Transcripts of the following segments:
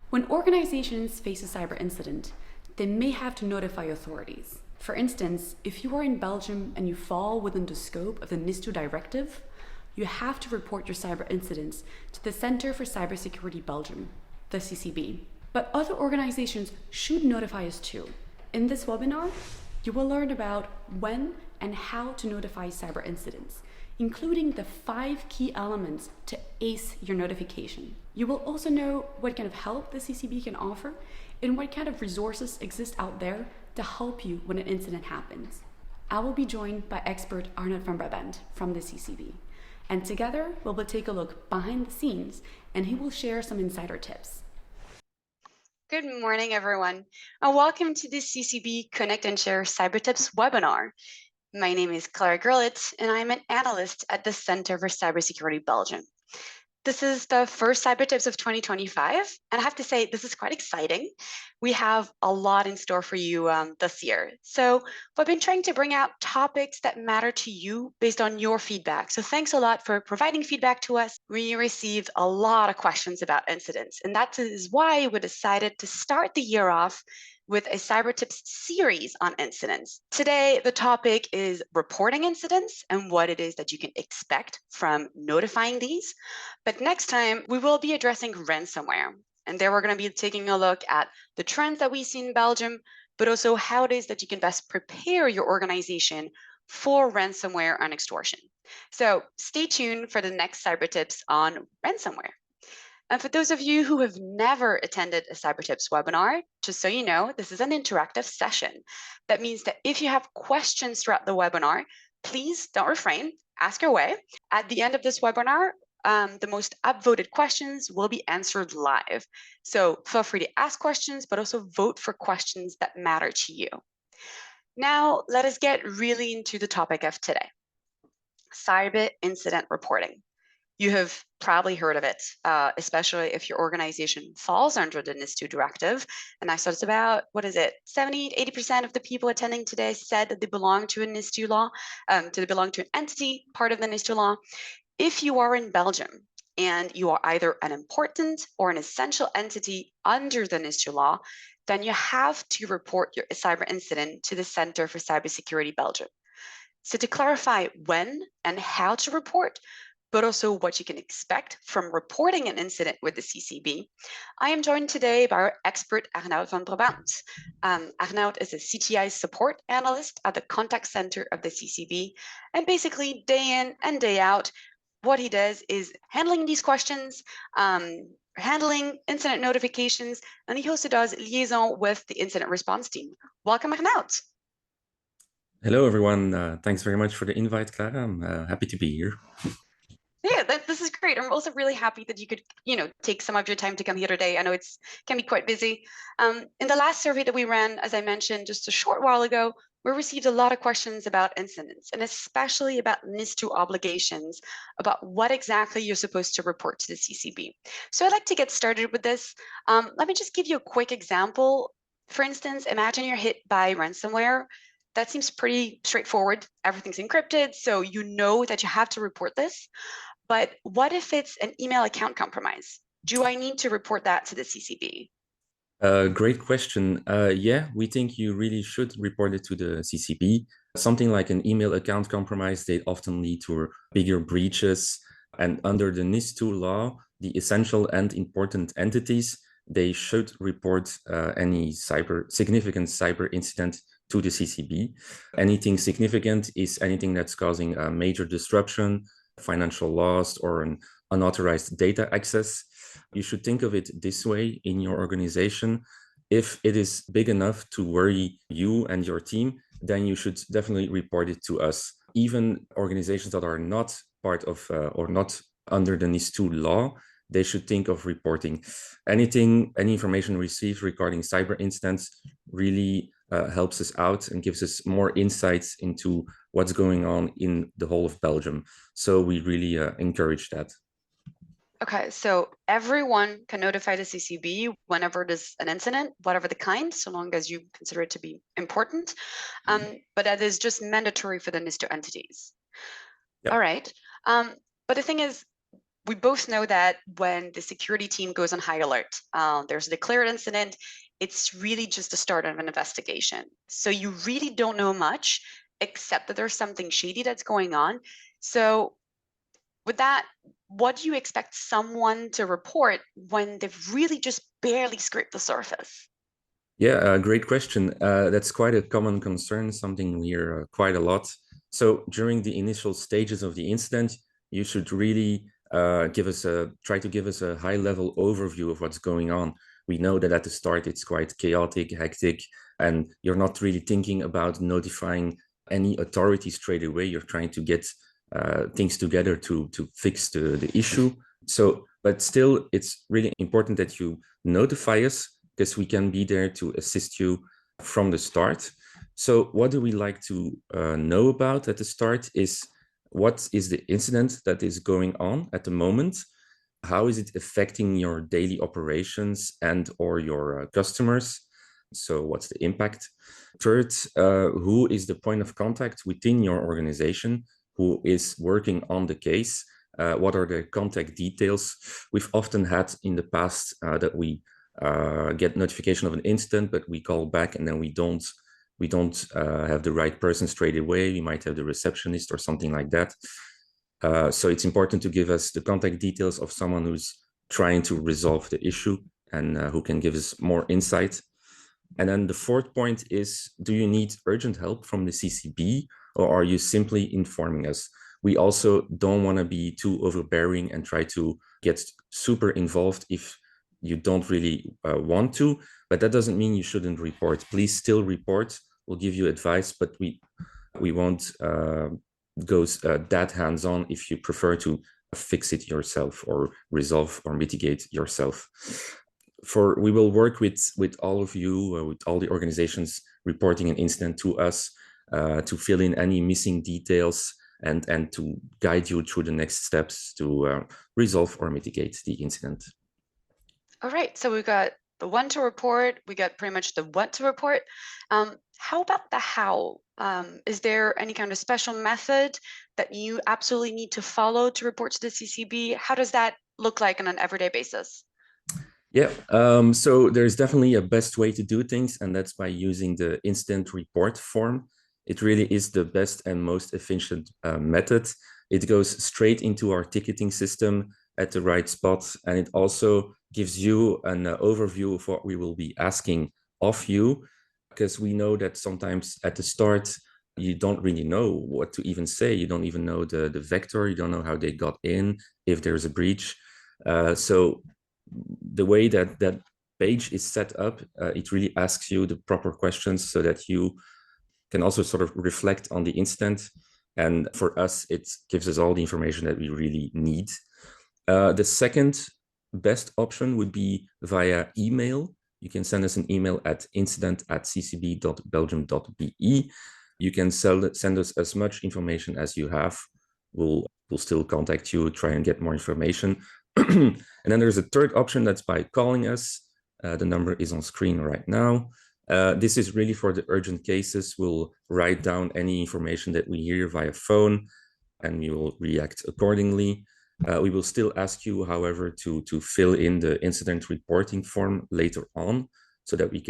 When organizations face a cyber incident, they may have to notify authorities. For instance, if you are in Belgium and you fall within the scope of the NIS2 directive, you have to report your cyber incidents to the Center for Cybersecurity Belgium, the CCB. But other organizations should notify us too. In this webinar, you will learn about when and how to notify cyber incidents, including the 5 key elements to ace your notification. You will also know what kind of help the CCB can offer and what kind of resources exist out there to help you when an incident happens. I will be joined by expert Arnout van Brabant from the CCB. And together, we will take a look behind the scenes and he will share some insider tips. Good morning, everyone, and welcome to the CCB Connect and Share Cyber Tips webinar. My name is Clara Gurlit, and I'm an analyst at the Center for Cybersecurity Belgium. This is the first Cyber Tips of 2025, and I have to say, this is quite exciting. We have a lot in store for you this year. So we've been trying to bring out topics that matter to you based on your feedback. So thanks a lot for providing feedback to us. We received a lot of questions about incidents, and that is why we decided to start the year off with a Cyber Tips series on incidents. Today, the topic is reporting incidents and what it is that you can expect from notifying these. But next time, we will be addressing ransomware. And there we're going to be taking a look at the trends that we see in Belgium, but also how it is that you can best prepare your organization for ransomware and extortion. So stay tuned for the next Cyber Tips on ransomware. And for those of you who have never attended a Cyber Tips webinar, just so you know, this is an interactive session. That means that if you have questions throughout the webinar, please don't refrain, ask your way. At the end of this webinar, the most upvoted questions will be answered live. So feel free to ask questions, but also vote for questions that matter to you. Now, let us get really into the topic of today, cyber incident reporting. You have probably heard of it, especially if your organization falls under the NIS2 directive. And I saw it's about, 70–80% of the people attending today said that they belong to a NIS2 law, they belong to an entity part of the NIS2 law. If you are in Belgium and you are either an important or an essential entity under the NIS2 law, then you have to report your cyber incident to the Center for Cybersecurity Belgium. So to clarify when and how to report, but also what you can expect from reporting an incident with the CCB, I am joined today by our expert Arnout van Brabant. Arnout is a CTI support analyst at the contact center of the CCB, and basically day in and day out, what he does is handling these questions, handling incident notifications, and he also does liaison with the incident response team. Welcome, Arnout. Hello, everyone. Thanks very much for the invite, Clara. I'm happy to be here. Yeah, this is great. I'm also really happy that you could, take some of your time to come here today. I know it's can be quite busy. In the last survey that we ran, as I mentioned just a short while ago, we received a lot of questions about incidents, and especially about NIS2 obligations, about what exactly you're supposed to report to the CCB. So I'd like to get started with this. Let me just give you a quick example. For instance, imagine you're hit by ransomware. That seems pretty straightforward. Everything's encrypted, so you know that you have to report this. But what if it's an email account compromise? Do I need to report that to the CCB? Great question. Yeah, we think you really should report it to the CCB. Something like an email account compromise, they often lead to bigger breaches. And under the NIS2 law, the essential and important entities, they should report any significant cyber incident to the CCB. Anything significant is anything that's causing a major disruption, financial loss, or an unauthorized data access. You should think of it this way in your organization. If it is big enough to worry you and your team, then you should definitely report it to us. Even organizations that are not part of or not under the NIS2 law, they should think of reporting. Any information received regarding cyber incidents really helps us out and gives us more insights into what's going on in the whole of Belgium. So we really encourage that. Okay, so everyone can notify the CCB whenever there's an incident, whatever the kind, so long as you consider it to be important. But that is just mandatory for the NIS2 entities. Yep. All right. But the thing is, we both know that when the security team goes on high alert, there's a declared incident, it's really just the start of an investigation. So you really don't know much, except that there's something shady that's going on. So with that, what do you expect someone to report when they've really just barely scraped the surface? Yeah, great question. That's quite a common concern, something we hear quite a lot. So during the initial stages of the incident, you should really try to give us a high-level overview of what's going on. We know that at the start it's quite chaotic, hectic, and you're not really thinking about notifying any authority straight away. You're trying to get things together to fix the issue. So, but still, it's really important that you notify us, because we can be there to assist you from the start. So what do we like to know about at the start is, what is the incident that is going on at the moment? How is it affecting your daily operations and or your customers? So what's the impact? Third, who is the point of contact within your organization who is working on the case? What are the contact details? We've often had in the past that we get notification of an incident, but we call back and then we don't have the right person straight away. We might have the receptionist or something like that. So it's important to give us the contact details of someone who's trying to resolve the issue and who can give us more insight. And then the fourth point is, do you need urgent help from the CCB, or are you simply informing us? We also don't want to be too overbearing and try to get super involved if you don't really want to, but that doesn't mean you shouldn't report. Please still report. We'll give you advice, but we won't go that hands-on if you prefer to fix it yourself or resolve or mitigate yourself. We will work with all of you, with all the organizations reporting an incident to us, to fill in any missing details and to guide you through the next steps to resolve or mitigate the incident. All right, so we've got the when to report, we got pretty much the what to report. How about the how? Is there any kind of special method that you absolutely need to follow to report to the CCB? How does that look like on an everyday basis? Yeah, so there's definitely a best way to do things, and that's by using the incident report form. It really is the best and most efficient method. It goes straight into our ticketing system at the right spot, and it also gives you an overview of what we will be asking of you, because we know that sometimes at the start, you don't really know what to even say. You don't even know the vector. You don't know how they got in, if there's a breach. So the way that that page is set up, it really asks you the proper questions so that you can also sort of reflect on the incident. And for us, it gives us all the information that we really need. The second best option would be via email. You can send us an email at incident@ccb.belgium.be. You can send us as much information as you have. We'll still contact you, try and get more information. And then there's a third option, that's by calling us. The number is on screen right now. This is really for the urgent cases. We'll write down any information that we hear via phone, and we will react accordingly. We will still ask you, however, to fill in the incident reporting form later on, so that we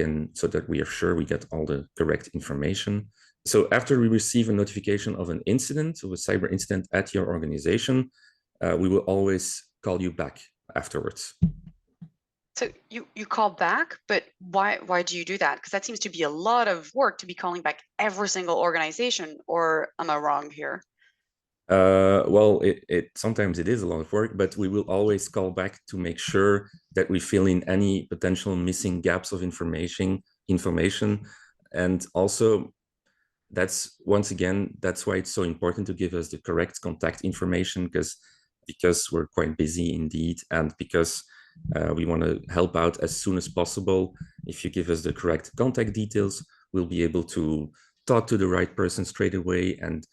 are sure we get all the correct information. So after we receive a notification of an incident, of a cyber incident at your organization, we will always call you back afterwards. So you call back, but why do you do that? Because that seems to be a lot of work to be calling back every single organization, or am I wrong here? Well, sometimes it is a lot of work, but we will always call back to make sure that we fill in any potential missing gaps of information. And also, that's why it's so important to give us the correct contact information, because we're quite busy indeed, and because we want to help out as soon as possible. If you give us the correct contact details, we'll be able to talk to the right person straight away, and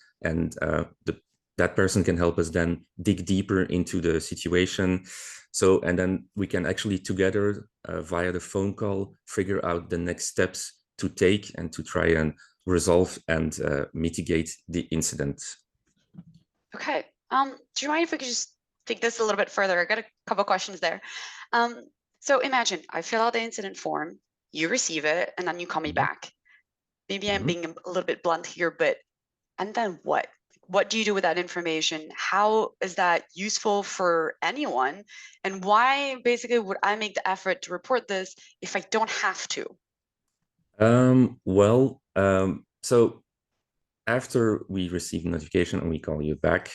that person can help us then dig deeper into the situation. So, and then we can actually together via the phone call figure out the next steps to take and to try and resolve and mitigate the incident. Okay. Do you mind if we could just take this a little bit further. I got a couple questions there. So imagine I fill out the incident form, you receive it, and then you call me back. Maybe I'm being a little bit blunt here, but and then what? What do you do with that information? How is that useful for anyone? And why basically would I make the effort to report this if I don't have to? So after we receive notification and we call you back,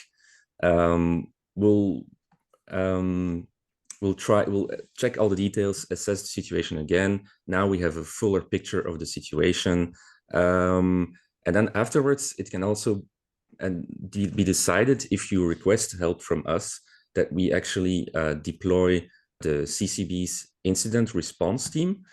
we'll check all the details, assess the situation again. Now we have a fuller picture of the situation. And then afterwards, it can also be decided, if you request help from us, that we actually deploy the CCB's incident response team,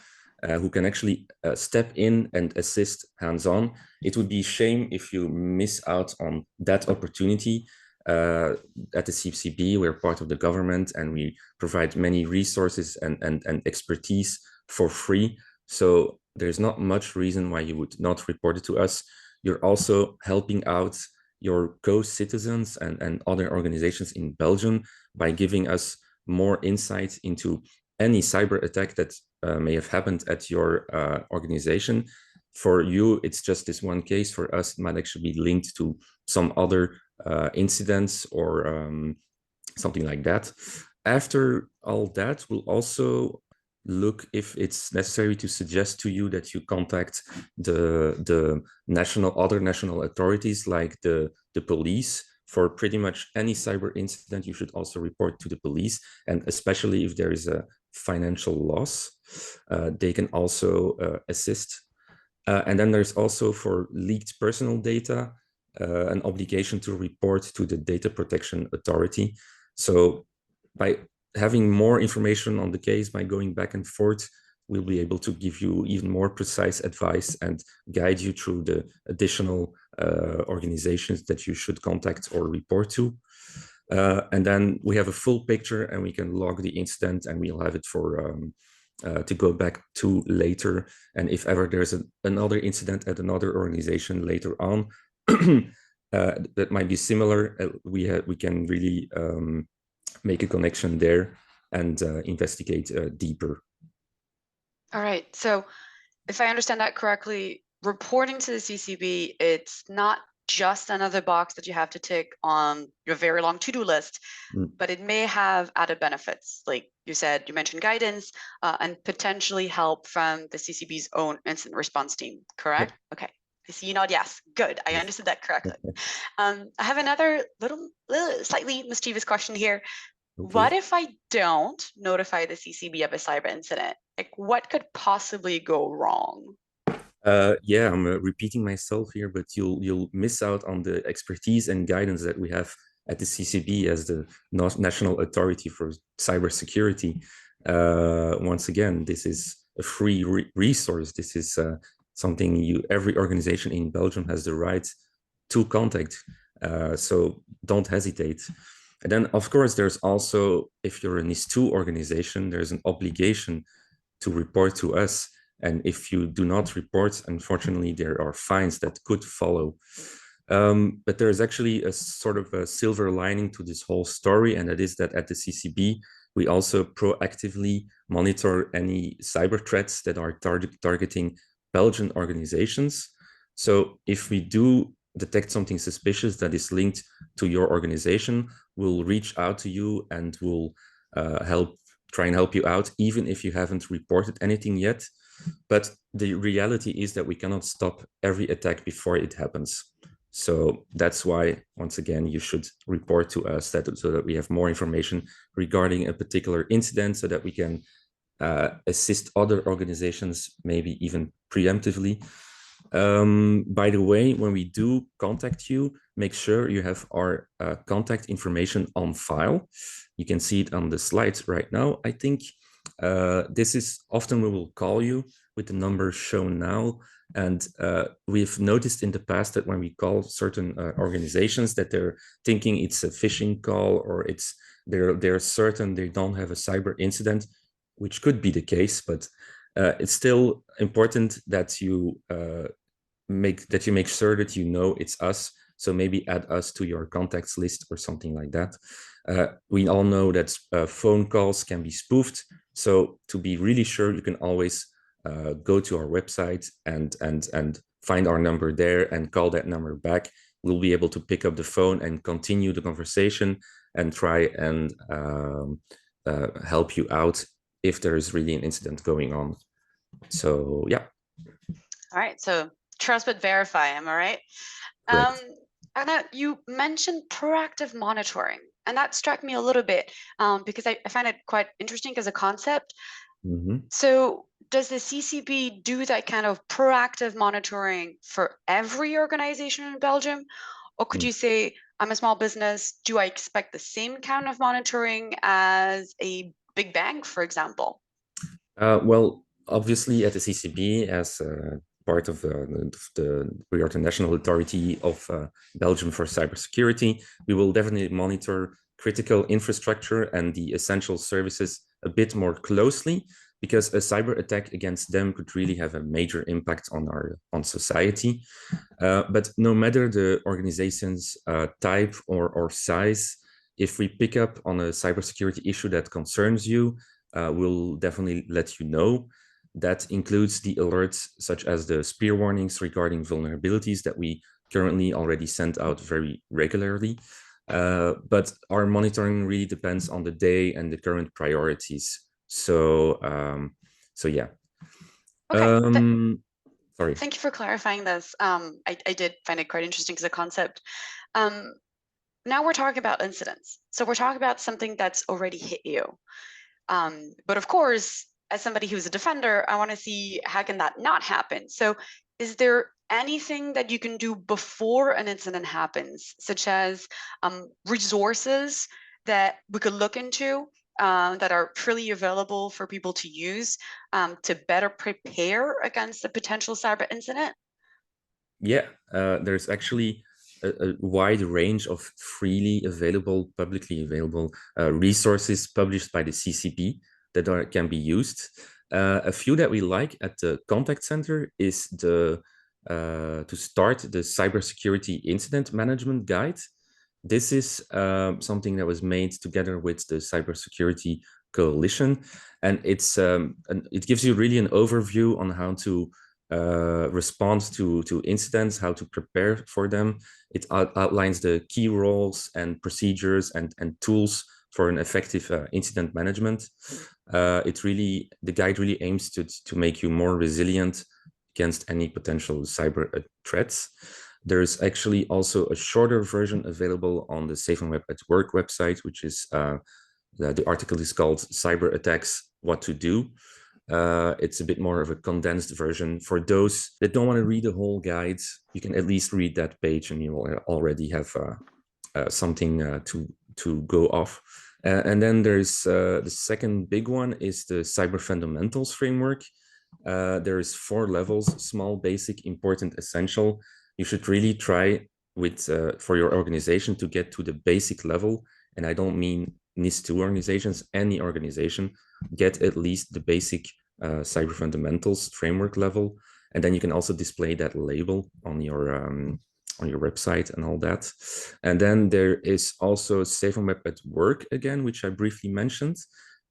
who can actually step in and assist hands-on. It would be a shame if you miss out on that opportunity. At the CCB, we're part of the government and we provide many resources and expertise for free. So there's not much reason why you would not report it to us. You're also helping out your co-citizens and other organizations in Belgium by giving us more insight into any cyber attack that may have happened at your organization. For you, it's just this one case. For us, it might actually be linked to some other incidents or something like that. After all that, we'll also look if it's necessary to suggest to you that you contact the other national authorities, like the police. For pretty much any cyber incident, you should also report to the police, and especially if there is a financial loss, they can also assist. And then there's also, for leaked personal data, an obligation to report to the Data Protection Authority. So by having more information on the case, by going back and forth, we'll be able to give you even more precise advice and guide you through the additional organizations that you should contact or report to. And then we have a full picture and we can log the incident, and we'll have it for to go back to later. And if ever there's another incident at another organization later on that might be similar, we can really make a connection there and investigate deeper. All right. So if I understand that correctly, reporting to the CCB, it's not just another box that you have to tick on your very long to-do list, but it may have added benefits. Like you said, you mentioned guidance and potentially help from the CCB's own incident response team, correct? Yep. Okay. I see you nod yes. Good. I understood that correctly. I have another little slightly mischievous question here. Okay. What if I don't notify the CCB of a cyber incident? Like, what could possibly go wrong? Yeah, I'm repeating myself here, but you'll miss out on the expertise and guidance that we have at the CCB as the national authority for cybersecurity. Once again, this is a free resource. This is something every organization in Belgium has the right to contact. So don't hesitate. And then, of course, there's also, if you're a NIS2 organization, there's an obligation to report to us. And if you do not report, unfortunately, there are fines that could follow. But there is actually a sort of a silver lining to this whole story, and that is that at the CCB, we also proactively monitor any cyber threats that are targeting Belgian organizations. So if we do detect something suspicious that is linked to your organization, we'll reach out to you and we'll try and help you out, even if you haven't reported anything yet. But the reality is that we cannot stop every attack before it happens. So that's why, once again, you should report to us so that we have more information regarding a particular incident, so that we can assist other organizations, maybe even preemptively. By the way, when we do contact you, make sure you have our contact information on file. You can see it on the slides right now. I think this is often we will call you with the number shown now. And we've noticed in the past that when we call certain organizations, that they're thinking it's a phishing call, or they're certain they don't have a cyber incident, which could be the case, but it's still important that you make sure that you know it's us. So maybe add us to your contacts list or something like that. We all know that phone calls can be spoofed. So to be really sure, you can always go to our website and find our number there and call that number back. We'll be able to pick up the phone and continue the conversation and try and help you out if there is really an incident going on. So yeah. All right, so trust but verify, am I right? Arnout, you mentioned proactive monitoring, and that struck me a little bit because I find it quite interesting as a concept. So does the CCB do that kind of proactive monitoring for every organization in Belgium? Or could you say, I'm a small business, do I expect the same kind of monitoring as a big bank, for example? Well, obviously at the CCB, as part of we are the National Authority of Belgium for Cybersecurity, we will definitely monitor critical infrastructure and the essential services a bit more closely, because a cyber attack against them could really have a major impact on society. But no matter the organization's type or size, if we pick up on a cybersecurity issue that concerns you, we'll definitely let you know. That includes the alerts such as the spear warnings regarding vulnerabilities that we currently already send out very regularly. But our monitoring really depends on the day and the current priorities. So yeah. Okay. Sorry. Thank you for clarifying this. I did find it quite interesting as a concept. Now we're talking about incidents. So we're talking about something that's already hit you. But of course, as somebody who's a defender, I want to see how can that not happen. So is there anything that you can do before an incident happens, such as resources that we could look into that are freely available for people to use to better prepare against a potential cyber incident? Yeah, there's actually a wide range of freely available, publicly available resources published by the CCB that can be used. A few that we like at the contact center is to start the cybersecurity incident management guide. This is something that was made together with the Cybersecurity Coalition, and it gives you really an overview on how to respond to incidents, how to prepare for them. It outlines the key roles and procedures and tools for an effective incident management. The guide really aims to make you more resilient against any potential cyber threats. There's actually also a shorter version available on the Safe and Web at Work website, which is the article is called Cyber Attacks, What to Do. It's a bit more of a condensed version. For those that don't want to read the whole guide, you can at least read that page and you will already have something to go off. And then there's the second big one is the Cyber Fundamentals framework. There's 4 levels: small, basic, important, essential. You should really try for your organization to get to the basic level. And I don't mean NIS2 organizations, any organization, get at least the basic cyber fundamentals framework level. And then you can also display that label on your website and all that. And then there is also Safe and Web at Work again, which I briefly mentioned.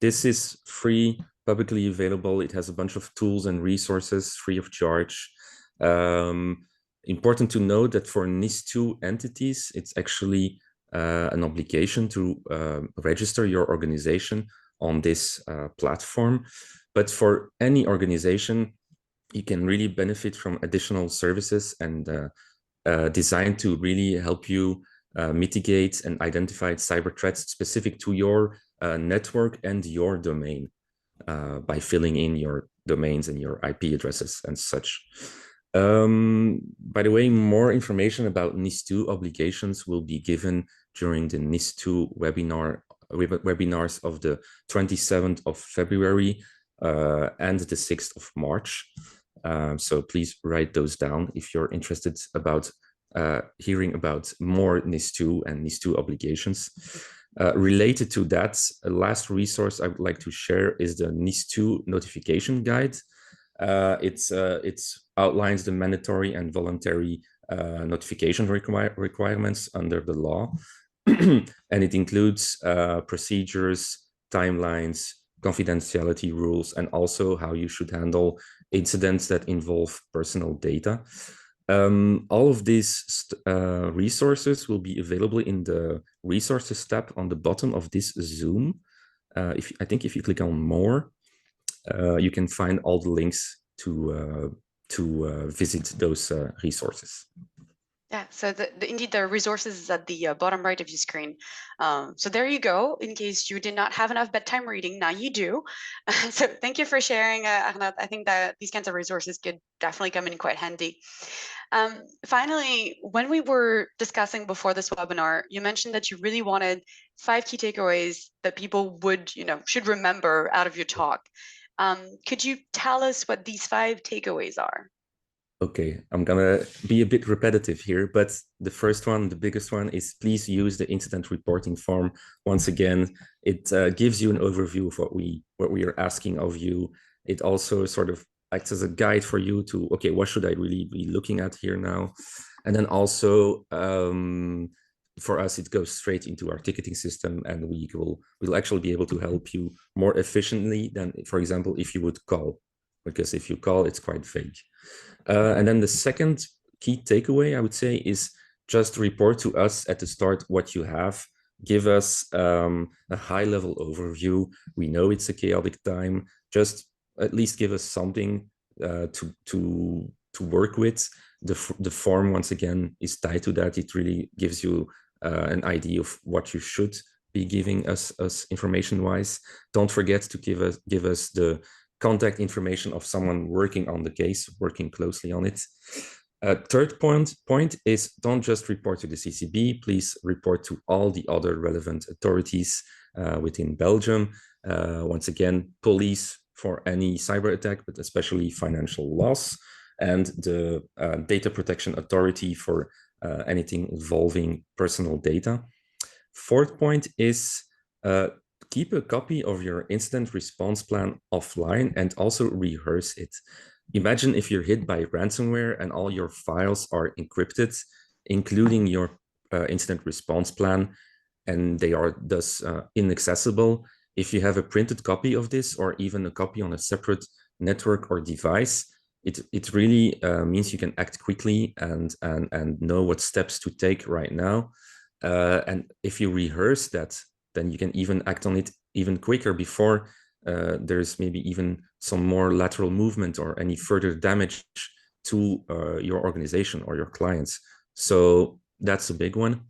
This is free, publicly available. It has a bunch of tools and resources free of charge. Important to note that for NIS2 entities, it's actually an obligation to register your organization on this platform. But for any organization, you can really benefit from additional services and designed to really help you mitigate and identify cyber threats specific to your network and your domain by filling in your domains and your IP addresses and such. By the way, more information about NIS2 obligations will be given during the NIS2 webinars of the 27th of February and the 6th of March. So please write those down if you're interested about hearing about more NIS2 and NIS2 obligations. Related to that, a last resource I would like to share is the NIS2 notification guide. It outlines the mandatory and voluntary notification requirements under the law. and it includes procedures, timelines, confidentiality rules, and also how you should handle incidents that involve personal data. All of these resources will be available in the resources tab on the bottom of this Zoom. I think if you click on more, you can find all the links to visit those resources. Yeah, so indeed the resources is at the bottom right of your screen. So there you go, in case you did not have enough bedtime reading, now you do. So thank you for sharing, Arnout. I think that these kinds of resources could definitely come in quite handy. Finally, when we were discussing before this webinar, you mentioned that you really wanted 5 key takeaways that people would, should remember out of your talk. Could you tell us what these 5 takeaways are? Okay, I'm gonna be a bit repetitive here, but the first one, the biggest one, is please use the incident reporting form. Once again, it gives you an overview of what we are asking of you. It also sort of acts as a guide for you to, okay, what should I really be looking at here now? And then also, for us, it goes straight into our ticketing system, and we'll actually be able to help you more efficiently than, for example, if you would call, because if you call, it's quite vague. And then the second key takeaway, I would say, is just report to us at the start what you have. Give us a high-level overview. We know it's a chaotic time. Just at least give us something to work with. The form, once again, is tied to that. It really gives you an idea of what you should be giving us information-wise. Don't forget to give us the contact information of someone working on the case, working closely on it. Third point is don't just report to the CCB, please report to all the other relevant authorities within Belgium. Once again, police for any cyber attack, but especially financial loss, and the data protection authority for anything involving personal data. Fourth point is keep a copy of your incident response plan offline and also rehearse it. Imagine if you're hit by ransomware and all your files are encrypted, including your incident response plan, and they are thus inaccessible. If you have a printed copy of this, or even a copy on a separate network or device, it really means you can act quickly and know what steps to take right now. And if you rehearse that, then you can even act on it even quicker before there's maybe even some more lateral movement or any further damage to your organization or your clients. So that's a big one.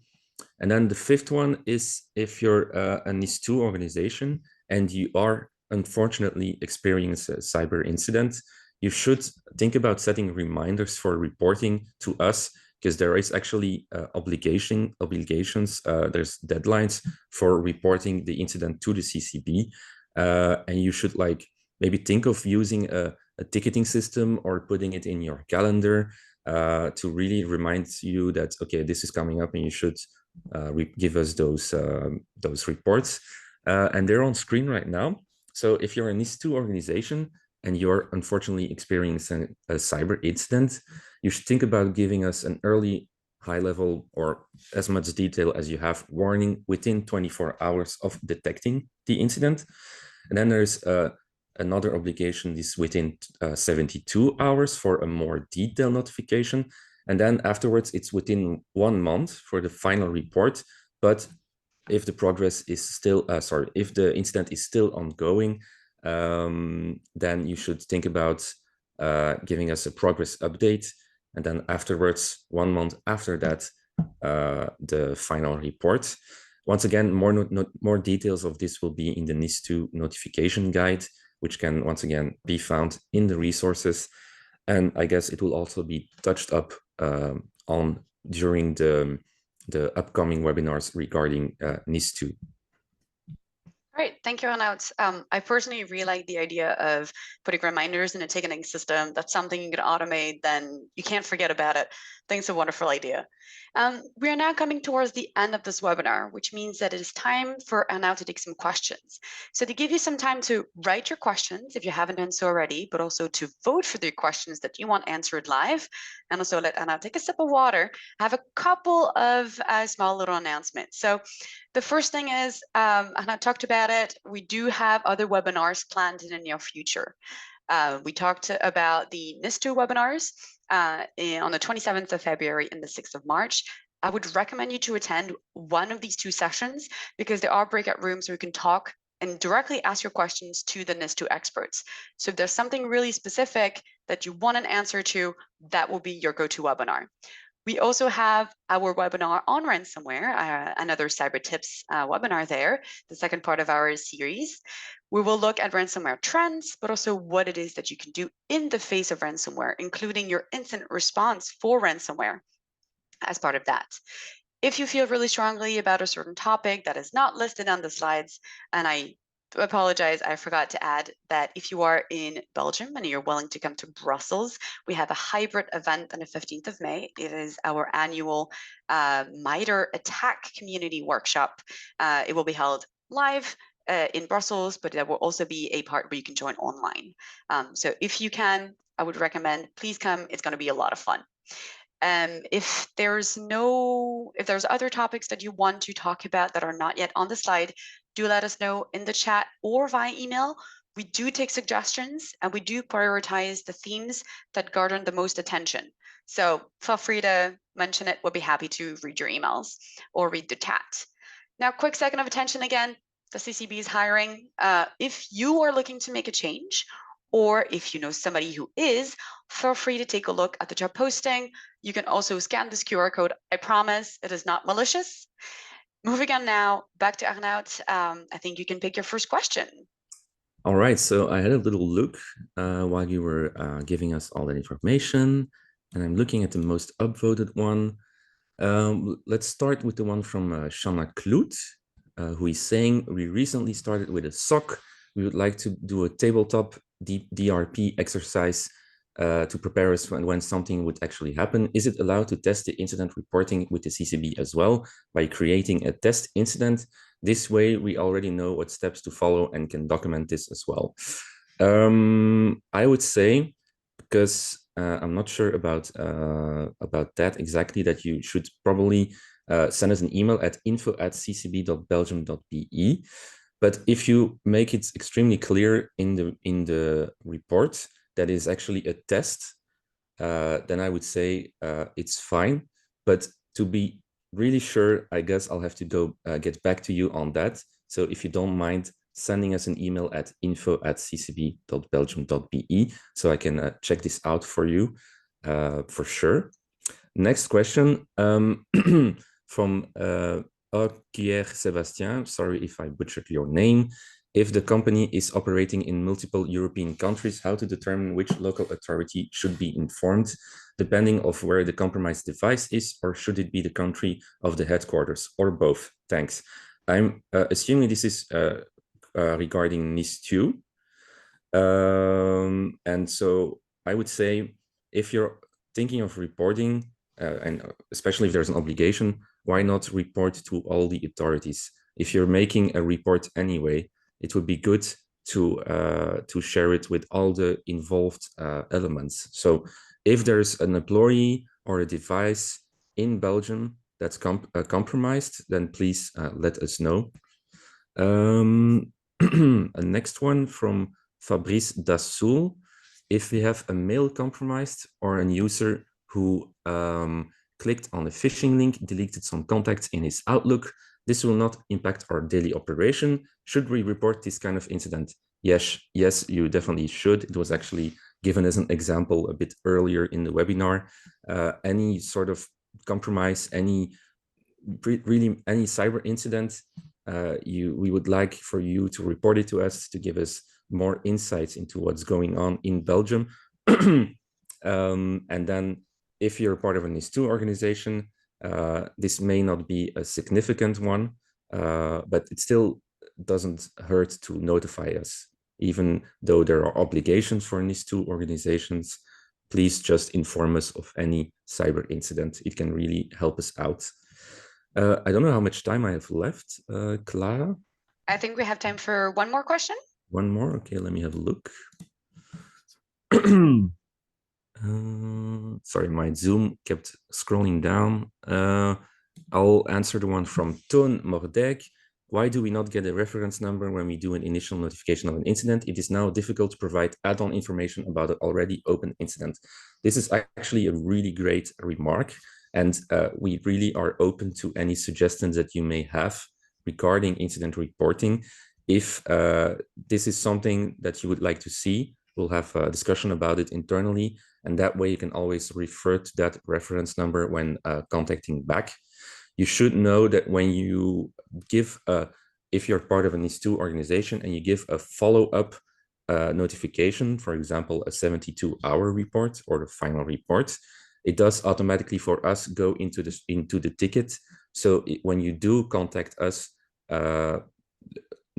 And then the fifth one is if you're a NIS2 organization and you are unfortunately experiencing a cyber incident, you should think about setting reminders for reporting to us, because there is actually obligations, there's deadlines for reporting the incident to the CCB. And you should maybe think of using a ticketing system or putting it in your calendar to really remind you that, okay, this is coming up and you should give us those reports. And they're on screen right now. So if you're a NIS2 organization and you're unfortunately experiencing a cyber incident, you should think about giving us an early, high level, or as much detail as you have, warning within 24 hours of detecting the incident. And then there's another obligation, is within 72 hours for a more detailed notification. And then afterwards, it's within 1 month for the final report. But if the progress is still, if the incident is still ongoing, then you should think about giving us a progress update. And then afterwards, 1 month after that, the final report. Once again, more details of this will be in the NIS2 notification guide, which can once again be found in the resources. And I guess it will also be touched up on during the upcoming webinars regarding NIS2. Great, thank you, Arnout. I personally really like the idea of putting reminders in a ticketing system. That's something you can automate, then you can't forget about it. I think it's a wonderful idea. We are now coming towards the end of this webinar, which means that it is time for Arnout to take some questions. So to give you some time to write your questions, if you haven't done so already, but also to vote for the questions that you want answered live, and also let Arnout take a sip of water, I have a couple of small little announcements. So the first thing is, Arnout talked about it, we do have other webinars planned in the near future. We talked about the NIST webinars on the 27th of February and the 6th of March. I would recommend you to attend one of these two sessions because there are breakout rooms where you can talk and directly ask your questions to the NIST experts. So if there's something really specific that you want an answer to, that will be your go-to webinar. We also have our webinar on ransomware, another cyber tips webinar there, the second part of our series. We will look at ransomware trends, but also what it is that you can do in the face of ransomware, including your incident response for ransomware as part of that. If you feel really strongly about a certain topic that is not listed on the slides, and I apologize, I forgot to add that if you are in Belgium and you're willing to come to Brussels, we have a hybrid event on the 15th of May. It is our annual MITRE attack community workshop. It will be held live in Brussels, but there will also be a part where you can join online. So if you can, I would recommend, please come. It's going to be a lot of fun. If there's other topics that you want to talk about that are not yet on the slide, do let us know in the chat or via email. We do take suggestions and we do prioritize the themes that garner the most attention. So feel free to mention it. We'll be happy to read your emails or read the chat. Now, quick second of attention again, the CCB is hiring. If you are looking to make a change, or if you know somebody who is, feel free to take a look at the job posting. You can also scan this QR code. I promise it is not malicious. Moving on now, back to Arnout. I think you can pick your first question. All right, so I had a little look while you were giving us all that information, and I'm looking at the most upvoted one. Let's start with the one from Shanna Kloot, who is saying, we recently started with a SOC. We would like to do a tabletop DRP exercise to prepare us when something would actually happen. Is it allowed to test the incident reporting with the CCB as well by creating a test incident? This way, we already know what steps to follow and can document this as well. I would say, because I'm not sure about that exactly, that you should probably send us an email at info@ccb.belgium.be. But if you make it extremely clear in the report that is actually a test, then I would say it's fine. But to be really sure, I guess I'll have to go get back to you on that. So if you don't mind sending us an email at info@ccb.belgium.be so I can check this out for you for sure. Next question from Pierre Sébastien, sorry if I butchered your name. If the company is operating in multiple European countries, how to determine which local authority should be informed, depending on where the compromised device is, or should it be the country of the headquarters, or both? Thanks. I'm assuming this is regarding NIS2. And so I would say, if you're thinking of reporting, and especially if there's an obligation, why not report to all the authorities? If you're making a report anyway, it would be good to share it with all the involved elements. So if there's an employee or a device in Belgium that's compromised, then please let us know. A next one from Fabrice Dassoul. If we have a mail compromised or a user who clicked on a phishing link, deleted some contacts in his Outlook, this will not impact our daily operation. Should we report this kind of incident? Yes, you definitely should. It was actually given as an example a bit earlier in the webinar. Any sort of compromise, any cyber incident, we would like for you to report it to us to give us more insights into what's going on in Belgium. And then if you're part of a NIS2 organization, this may not be a significant one, but it still doesn't hurt to notify us, even though there are obligations for NIS2 organizations. please just inform us of any cyber incident. It can really help us out. I don't know how much time I have left. Clara? I think we have time for one more question. One more? Okay, let me have a look. Sorry, my Zoom kept scrolling down. I'll answer the one from Toon Mordek. Why do we not get a reference number when we do an initial notification of an incident? It is now difficult to provide add-on information about an already open incident. This is actually a really great remark, and we really are open to any suggestions that you may have regarding incident reporting. If this is something that you would like to see, we'll have a discussion about it internally, and that way you can always refer to that reference number when contacting back. You should know that when you give, if you're part of a NIS2 organization and you give a follow-up notification, for example, a 72-hour report or the final report, it does automatically for us go into the ticket. So when you do contact us,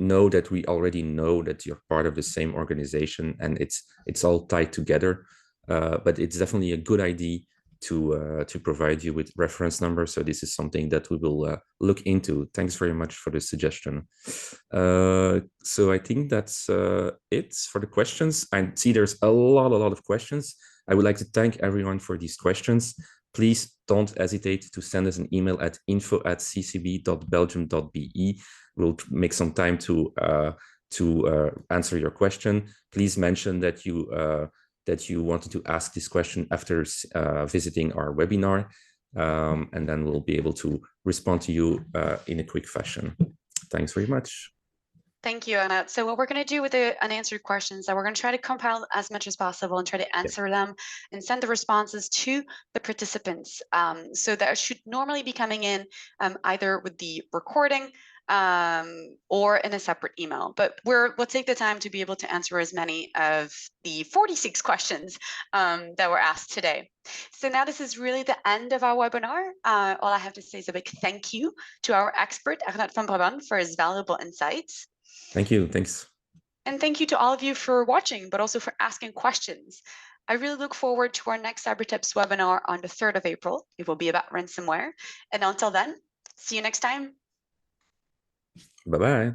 know that we already know that you're part of the same organization and it's all tied together. But it's definitely a good idea to provide you with reference numbers. So this is something that we will look into. Thanks very much for the suggestion. So I think that's it for the questions. I see there's a lot of questions. I would like to thank everyone for these questions. Please don't hesitate to send us an email at info@ccb.belgium.be. We'll make some time to answer your question. Please mention that you wanted to ask this question after visiting our webinar, and then we'll be able to respond to you in a quick fashion. Thanks very much. Thank you, Arnout. So what we're going to do with the unanswered questions is that we're going to try to compile as much as possible and try to answer them and send the responses to the participants. So that should normally be coming in either with the recording or in a separate email. But we'll take the time to be able to answer as many of the 46 questions that were asked today. So now this is really the end of our webinar. All I have to say is a big thank you to our expert, Arnout van Brabant, for his valuable insights. Thank you. Thanks. And thank you to all of you for watching, but also for asking questions. I really look forward to our next CyberTips webinar on the 3rd of April. It will be about ransomware. And until then, see you next time. Bye-bye.